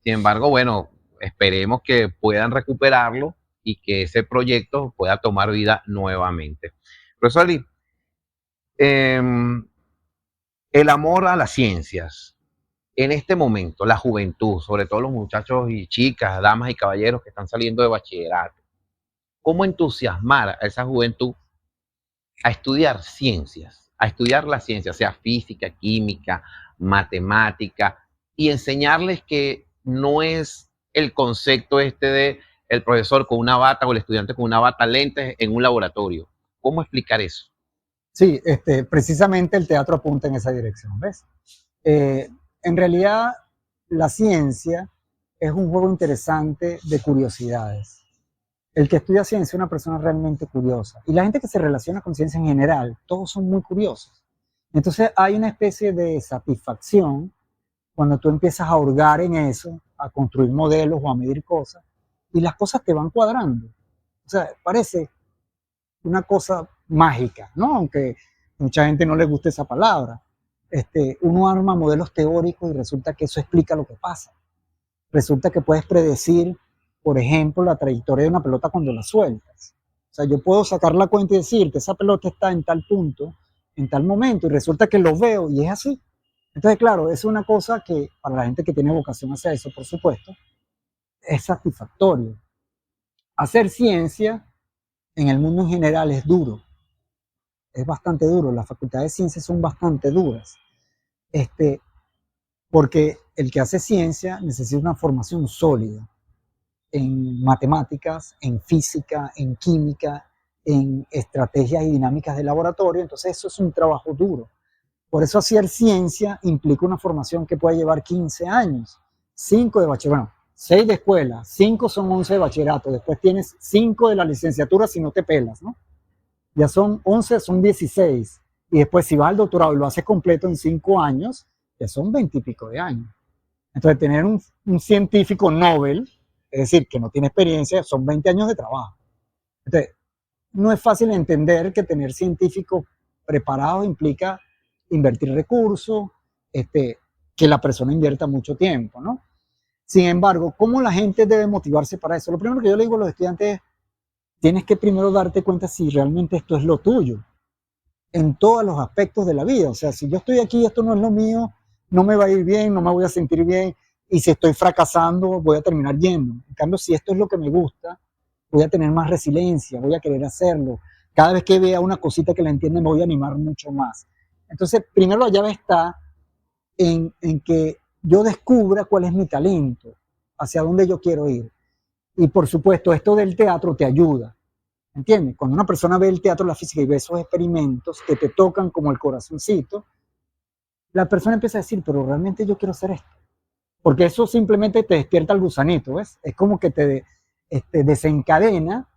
Sin embargo, bueno, esperemos que puedan recuperarlo y que ese proyecto pueda tomar vida nuevamente. Profesor Ali, el amor a las ciencias, en este momento, la juventud, sobre todo los muchachos y chicas, damas y caballeros que están saliendo de bachillerato, ¿cómo entusiasmar a esa juventud a estudiar ciencias, a estudiar la ciencia, sea física, química, matemática, y enseñarles que no es el concepto de el profesor con una bata o el estudiante con una bata lentes en un laboratorio? ¿Cómo explicar eso? Sí, precisamente el teatro apunta en esa dirección, ¿ves? En realidad, la ciencia es un juego interesante de curiosidades. El que estudia ciencia es una persona realmente curiosa. Y la gente que se relaciona con ciencia en general, todos son muy curiosos. Entonces hay una especie de satisfacción cuando tú empiezas a hurgar en eso, a construir modelos o a medir cosas, y las cosas te van cuadrando. O sea, parece una cosa mágica, ¿no? Aunque mucha gente no le guste esa palabra. Uno arma modelos teóricos y resulta que eso explica lo que pasa. Resulta que puedes predecir, por ejemplo, la trayectoria de una pelota cuando la sueltas. O sea, yo puedo sacar la cuenta y decir que esa pelota está en tal punto, en tal momento, y resulta que lo veo y es así. Entonces, claro, es una cosa que para la gente que tiene vocación hacia eso, por supuesto, es satisfactorio. Hacer ciencia en el mundo en general es duro, es bastante duro. Las facultades de ciencias son bastante duras, porque el que hace ciencia necesita una formación sólida en matemáticas, en física, en química, en estrategias y dinámicas de laboratorio. Entonces eso es un trabajo duro. Por eso hacer ciencia implica una formación que puede llevar 15 años, 5 de bachillerato, bueno, 6 de escuela, 5 son 11 de bachillerato, después tienes 5 de la licenciatura si no te pelas, ¿no? Ya son 11, son 16. Y después si vas al doctorado y lo haces completo en 5 años, ya son 20 y pico de años. Entonces tener un científico Nobel, es decir, que no tiene experiencia, son 20 años de trabajo. Entonces, no es fácil entender que tener científicos preparados implica invertir recursos, que la persona invierta mucho tiempo, ¿no? Sin embargo, ¿cómo la gente debe motivarse para eso? Lo primero que yo le digo a los estudiantes es, tienes que primero darte cuenta si realmente esto es lo tuyo, en todos los aspectos de la vida. O sea, si yo estoy aquí y esto no es lo mío, no me va a ir bien, no me voy a sentir bien, y si estoy fracasando, voy a terminar yendo. En cambio, si esto es lo que me gusta, voy a tener más resiliencia, voy a querer hacerlo. Cada vez que vea una cosita que la entiende, me voy a animar mucho más. Entonces, primero la llave está en que yo descubra cuál es mi talento, hacia dónde yo quiero ir. Y por supuesto, esto del teatro te ayuda, ¿entiendes? Cuando una persona ve el teatro de la física y ve esos experimentos que te tocan como el corazoncito, la persona empieza a decir, pero realmente yo quiero hacer esto. Porque eso simplemente te despierta el gusanito, ¿ves? Es como que te desencadena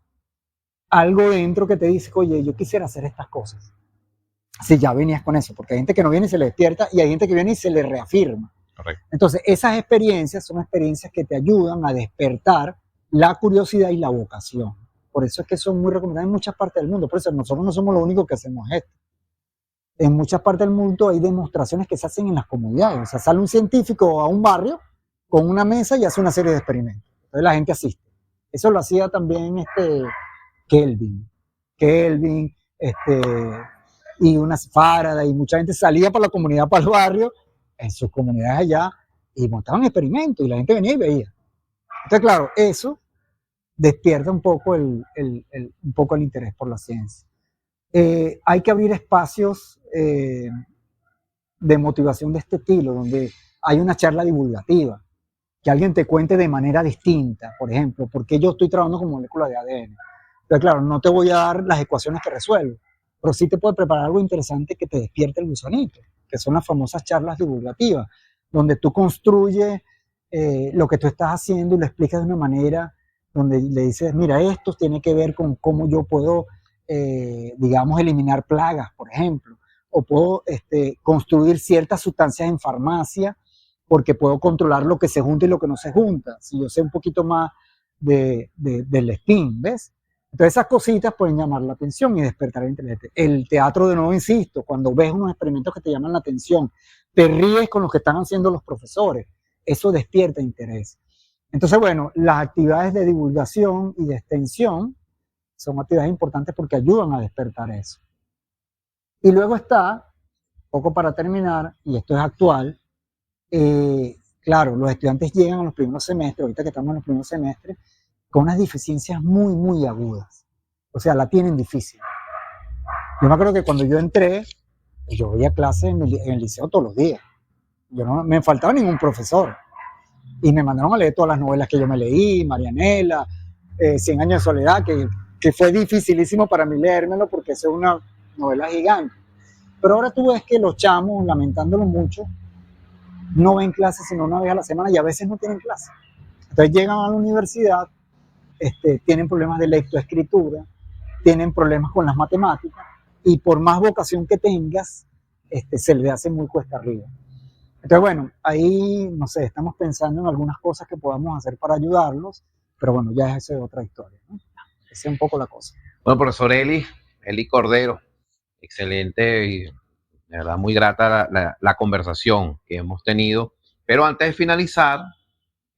algo dentro que te dice, oye, yo quisiera hacer estas cosas. Si ya venías con eso, porque hay gente que no viene y se le despierta y hay gente que viene y se le reafirma. Correcto. Entonces, esas experiencias son experiencias que te ayudan a despertar la curiosidad y la vocación. Por eso es que son muy recomendadas en muchas partes del mundo. Por eso nosotros no somos los únicos que hacemos esto. En muchas partes del mundo hay demostraciones que se hacen en las comunidades. O sea, sale un científico a un barrio con una mesa y hace una serie de experimentos. Entonces la gente asiste. Eso lo hacía también Kelvin, y unas Faraday, y mucha gente salía para la comunidad, para el barrio, en sus comunidades allá, y montaban experimentos, y la gente venía y veía. Entonces, claro, eso despierta un poco un poco el interés por la ciencia. Hay que abrir espacios de motivación de este estilo, donde hay una charla divulgativa, que alguien te cuente de manera distinta, por ejemplo, por qué yo estoy trabajando con moléculas de ADN. Pero claro, no te voy a dar las ecuaciones que resuelvo, pero sí te puedo preparar algo interesante que te despierte el gusanito, que son las famosas charlas divulgativas, donde tú construyes lo que tú estás haciendo y lo explicas de una manera donde le dices, mira, esto tiene que ver con cómo yo puedo, digamos, eliminar plagas, por ejemplo, o puedo construir ciertas sustancias en farmacia porque puedo controlar lo que se junta y lo que no se junta. Si yo sé un poquito más del spin, ¿ves? Entonces esas cositas pueden llamar la atención y despertar el interés. El teatro, de nuevo, insisto, cuando ves unos experimentos que te llaman la atención, te ríes con los que están haciendo los profesores, eso despierta interés. Entonces, bueno, las actividades de divulgación y de extensión son actividades importantes porque ayudan a despertar eso. Y luego está, poco para terminar, y esto es actual, claro, los estudiantes llegan a los primeros semestres, ahorita que estamos en los primeros semestres, con unas deficiencias muy, muy agudas. O sea, la tienen difícil. Yo me acuerdo que cuando yo entré, yo veía clases en el liceo todos los días. Yo no me faltaba ningún profesor. Y me mandaron a leer todas las novelas que yo me leí, Marianela, 100 años de soledad, que fue dificilísimo para mí leérmelo porque es una novela gigante. Pero ahora tú ves que los chamos, lamentándolo mucho, no ven clases sino una vez a la semana y a veces no tienen clases. Entonces llegan a la universidad, tienen problemas de lectoescritura, tienen problemas con las matemáticas y por más vocación que tengas, se le hace muy cuesta arriba. Entonces, bueno, ahí, no sé, estamos pensando en algunas cosas que podamos hacer para ayudarlos, pero bueno, ya esa es otra historia, ¿no? Esa es un poco la cosa. Bueno, profesor Eli Cordero, excelente y de verdad muy grata la conversación que hemos tenido. Pero antes de finalizar,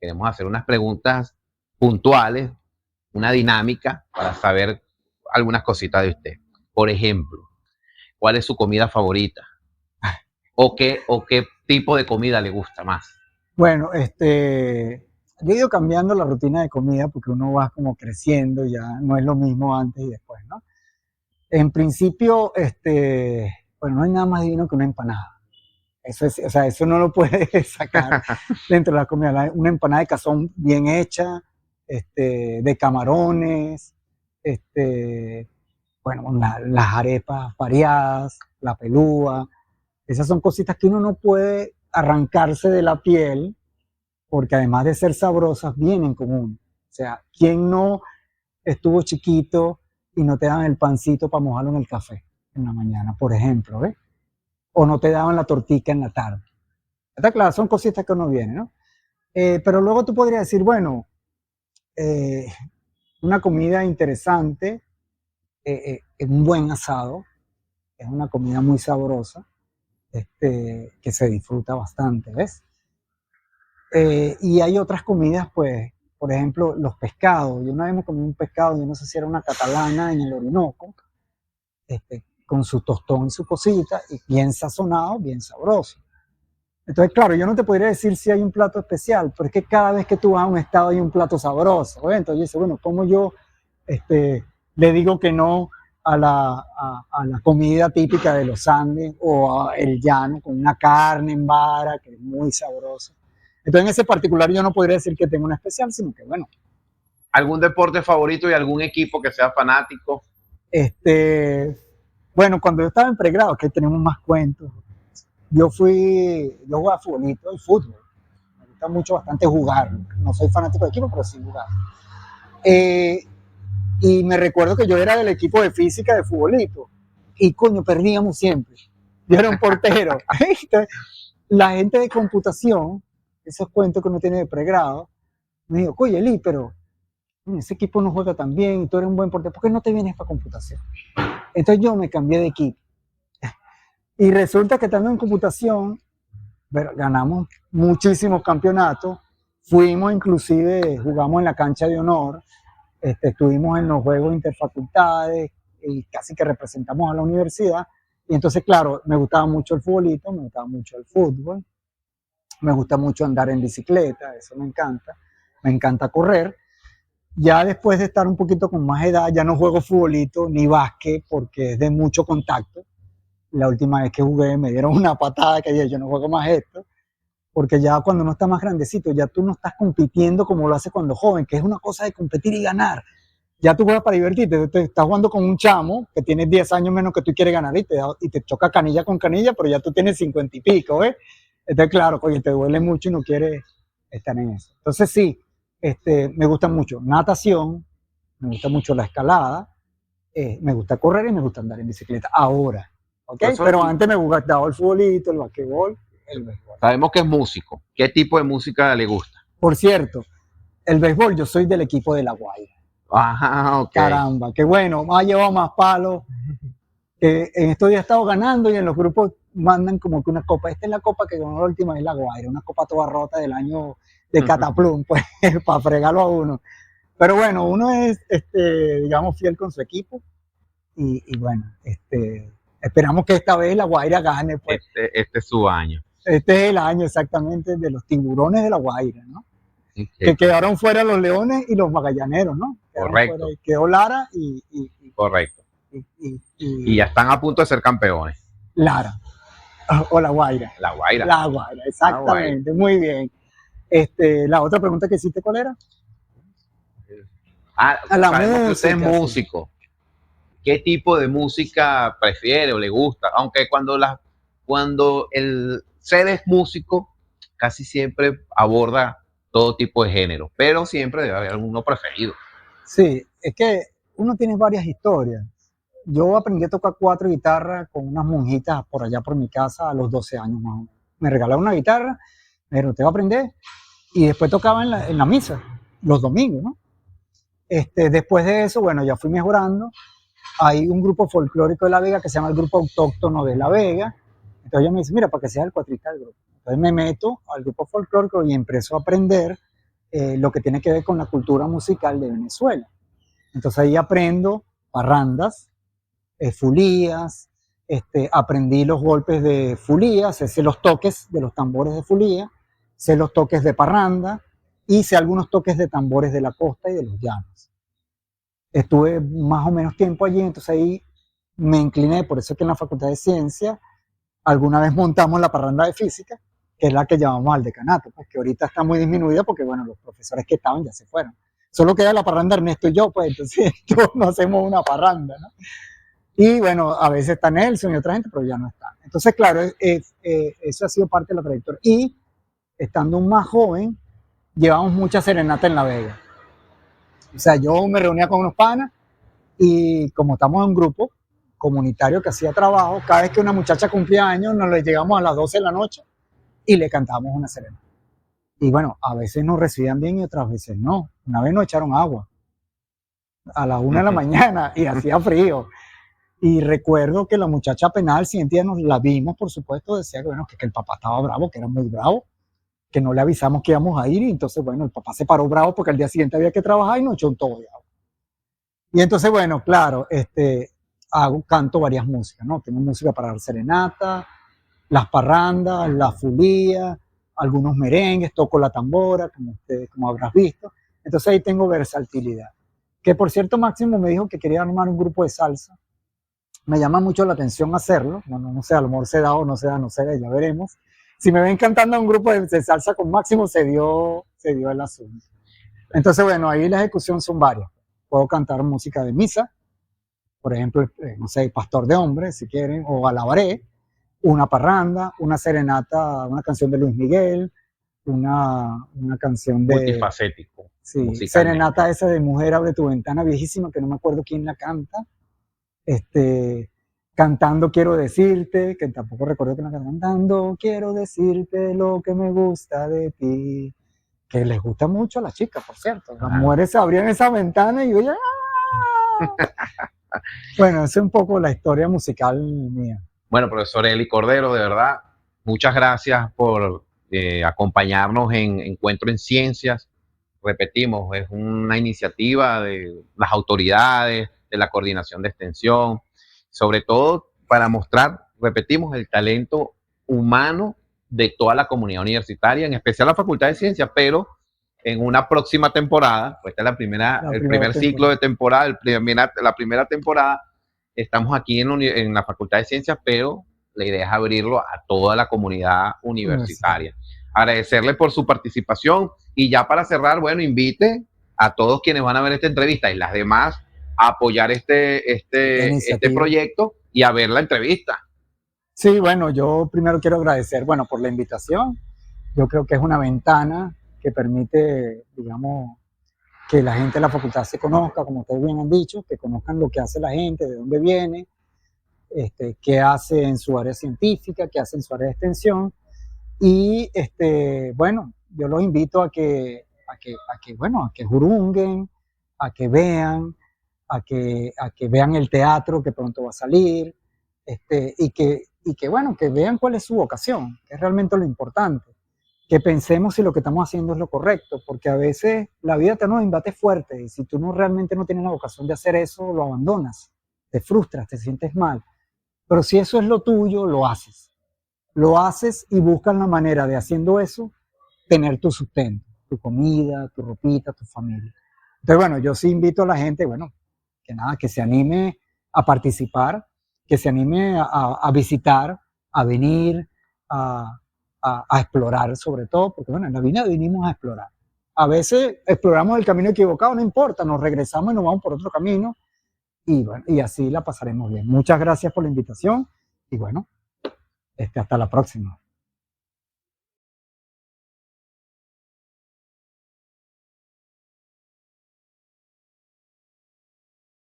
queremos hacer unas preguntas puntuales, una dinámica para saber algunas cositas de usted. Por ejemplo, ¿cuál es su comida favorita? ¿O qué tipo de comida le gusta más? Bueno, yo he ido cambiando la rutina de comida porque uno va como creciendo, ya no es lo mismo antes y después, ¿no? En principio, bueno, no hay nada más divino que una empanada. Eso es, o sea, eso no lo puedes sacar dentro de la comida. Una empanada de cazón bien hecha, de camarones, bueno, las arepas variadas, la pelúa. Esas son cositas que uno no puede arrancarse de la piel, porque además de ser sabrosas, vienen con uno. O sea, ¿quién no estuvo chiquito y no te daban el pancito para mojarlo en el café en la mañana, por ejemplo, ¿ves? O no te daban la tortica en la tarde. Está claro, son cositas que uno viene, ¿no? Pero luego tú podrías decir, bueno, una comida interesante, un buen asado, es una comida muy sabrosa, que se disfruta bastante, ¿ves? Y hay otras comidas, pues, por ejemplo, los pescados. Yo una vez me comí un pescado, yo no sé si era una catalana en el Orinoco, con su tostón y su cosita, y bien sazonado, bien sabroso. Entonces, claro, yo no te podría decir si hay un plato especial, pero es que cada vez que tú vas a un estado hay un plato sabroso, ¿ves? Entonces yo dice, bueno, ¿cómo yo le digo que no a la comida típica de los Andes o a el llano con una carne en vara que es muy sabrosa? Entonces, en ese particular yo no podría decir que tengo una especial, sino que, bueno, ¿Algún deporte favorito y algún equipo que sea fanático? Bueno, cuando yo estaba en pregrado, que tenemos más cuentos, yo jugaba futbolito y fútbol. Me gusta mucho bastante jugar. No soy fanático de equipo, pero sí jugar. Eh, y me recuerdo que yo era del equipo de física de futbolito. Y coño, perdíamos siempre. Yo era un portero. La gente de computación, esos cuentos que uno tiene de pregrado, me dijo, oye, Eli, pero ese equipo no juega tan bien y tú eres un buen portero, ¿por qué no te vienes para computación? Entonces yo me cambié de equipo. Y resulta que estando en computación, ganamos muchísimos campeonatos, fuimos inclusive, jugamos en la cancha de honor, estuvimos en los juegos interfacultades y casi que representamos a la universidad. Y entonces, claro, me gustaba mucho el futbolito, me gustaba mucho el fútbol, me gusta mucho andar en bicicleta, eso me encanta correr. Ya después de estar un poquito con más edad, ya no juego futbolito ni básquet porque es de mucho contacto. La última vez que jugué me dieron una patada que dije, yo no juego más esto, porque ya cuando uno está más grandecito, ya tú no estás compitiendo como lo hace cuando joven, que es una cosa de competir y ganar. Ya tú juegas para divertirte, te estás jugando con un chamo que tiene 10 años menos que tú y quiere ganar y te choca canilla con canilla, pero ya tú tienes 50 y pico, ¿eh? Entonces, claro, oye, te duele mucho y no quieres estar en eso. Entonces, sí, me gusta mucho natación, me gusta mucho la escalada, me gusta correr y me gusta andar en bicicleta. Ahora, ¿ok? Pero antes me gustaba el futbolito, el basquetbol, el béisbol. Sabemos que es músico. ¿Qué tipo de música le gusta? Por cierto, el béisbol, yo soy del equipo de La Guaira. Ajá, ok. Caramba, qué bueno, me ha llevado más palos. En estos días he estado ganando y en los grupos mandan como que una copa. Esta es la copa que ganó la última vez La Guaira, una copa toda rota del año de Cataplum, pues, para fregarlo a uno. Pero bueno, uno es, digamos, fiel con su equipo y bueno, esperamos que esta vez La Guaira gane. Pues. Este es su año. Este es el año exactamente de los Tiburones de La Guaira, ¿no? Okay. Que quedaron fuera los Leones y los Magallaneros, ¿no? Correcto. Quedó Lara correcto. Y ya están a punto de ser campeones. Lara. O La Guaira. La Guaira. La Guaira, exactamente. La Guaira. Muy bien. La otra pregunta que hiciste, ¿cuál era? La música. Usted es músico. Sí. ¿Qué tipo de música prefiere o le gusta? Aunque cuando el ser es músico, casi siempre aborda todo tipo de género, pero siempre debe haber alguno preferido. Sí, es que uno tiene varias historias. Yo aprendí a tocar 4 guitarras con unas monjitas por allá por mi casa a los 12 años más o menos. Me regalaron una guitarra, me dijeron, te va a aprender, y después tocaba en la misa, los domingos, ¿no? Después de eso, bueno, ya fui mejorando. Hay un grupo folclórico de La Vega que se llama el Grupo Autóctono de La Vega. Entonces ella me dice, mira, para que seas el cuatrista del grupo. Entonces me meto al grupo folclórico y empiezo a aprender lo que tiene que ver con la cultura musical de Venezuela. Entonces ahí aprendo parrandas, fulías, aprendí los golpes de fulías, sé los toques de los tambores de fulía, sé los toques de parranda y sé algunos toques de tambores de la costa y de los llanos. Estuve más o menos tiempo allí, entonces ahí me incliné, por eso que en la Facultad de Ciencias alguna vez montamos la parranda de física, que es la que llamamos al decanato, pues que ahorita está muy disminuida porque, bueno, los profesores que estaban ya se fueron. Solo queda la parranda Ernesto y yo, pues entonces no hacemos una parranda, ¿no? Y bueno, a veces está Nelson y otra gente, pero ya no está. Entonces, claro, eso ha sido parte de la trayectoria. Y estando más joven, llevamos mucha serenata en La Vega. O sea, yo me reunía con unos panas y como estamos en un grupo comunitario que hacía trabajo, cada vez que una muchacha cumplía años, nos le llegamos a las 12 de la noche y le cantábamos una serenata. Y bueno, a veces nos recibían bien y otras veces no. Una vez nos echaron agua a las 1 de la mañana y hacía frío. Y recuerdo que la muchacha apenas al siguiente día nos la vimos, por supuesto, decía que, bueno, que el papá estaba bravo, que era muy bravo, que no le avisamos que íbamos a ir y entonces, bueno, el papá se paró bravo porque al día siguiente había que trabajar y nos echó un tobo de agua. Y entonces, bueno, claro, canto varias músicas, ¿no? Tengo música para dar serenata, las parrandas, la fulía, algunos merengues, toco la tambora, como habrás visto. Entonces ahí tengo versatilidad. Que por cierto, Máximo me dijo que quería armar un grupo de salsa. Me llama mucho la atención hacerlo. Bueno, no sé, a lo mejor se da o no se da, no sé, ya veremos. Si me ven cantando un grupo de salsa con Máximo, se dio el asunto. Entonces, bueno, ahí la ejecución son varias. Puedo cantar música de misa, por ejemplo, no sé, Pastor de Hombres, si quieren, o Alabaré, una parranda, una serenata, una canción de Luis Miguel, una canción de, Multifacético, sí, musicalmente. serenata esa de Mujer abre tu ventana, viejísima, que no me acuerdo quién la canta, cantando Quiero decirte, que tampoco recuerdo quién la canta, cantando Quiero decirte lo que me gusta de ti, que les gusta mucho a las chicas, por cierto, las mujeres se abrían esa ventana y yo ya... Bueno, esa es un poco la historia musical mía. Bueno, profesor Eli Cordero, de verdad, muchas gracias por acompañarnos en Encuentro en Ciencias. Repetimos, es una iniciativa de las autoridades, de la coordinación de extensión, sobre todo para mostrar, repetimos, el talento humano de toda la comunidad universitaria, en especial la Facultad de Ciencias, pero en una próxima temporada, pues esta es el primer ciclo de temporada, la primera temporada, estamos aquí en la Facultad de Ciencias, pero la idea es abrirlo a toda la comunidad universitaria. Agradecerle por su participación y ya para cerrar, bueno, invite a todos quienes van a ver esta entrevista y las demás a apoyar este proyecto y a ver la entrevista. Sí, bueno, yo primero quiero agradecer, bueno, por la invitación. Yo creo que es una ventana que permite, digamos, que la gente de la facultad se conozca, como ustedes bien han dicho, que conozcan lo que hace la gente, de dónde viene, qué hace en su área científica, qué hace en su área de extensión. Y bueno, yo los invito bueno, a que jurunguen, a que vean, a que vean el teatro que pronto va a salir, bueno, que vean cuál es su vocación, que es realmente lo importante. Que pensemos si lo que estamos haciendo es lo correcto, porque a veces la vida te nos embate fuerte y si tú no realmente no tienes la vocación de hacer eso, lo abandonas, te frustras, te sientes mal. Pero si eso es lo tuyo, lo haces. Lo haces y buscas la manera de haciendo eso, tener tu sustento, tu comida, tu ropita, tu familia. Entonces, bueno, yo sí invito a la gente, bueno, que nada, que se anime a participar, que se anime a visitar, a venir, a explorar sobre todo, porque bueno, en la vida vinimos a explorar. A veces exploramos el camino equivocado, no importa, nos regresamos y nos vamos por otro camino y bueno, y así la pasaremos bien. Muchas gracias por la invitación y bueno, hasta la próxima.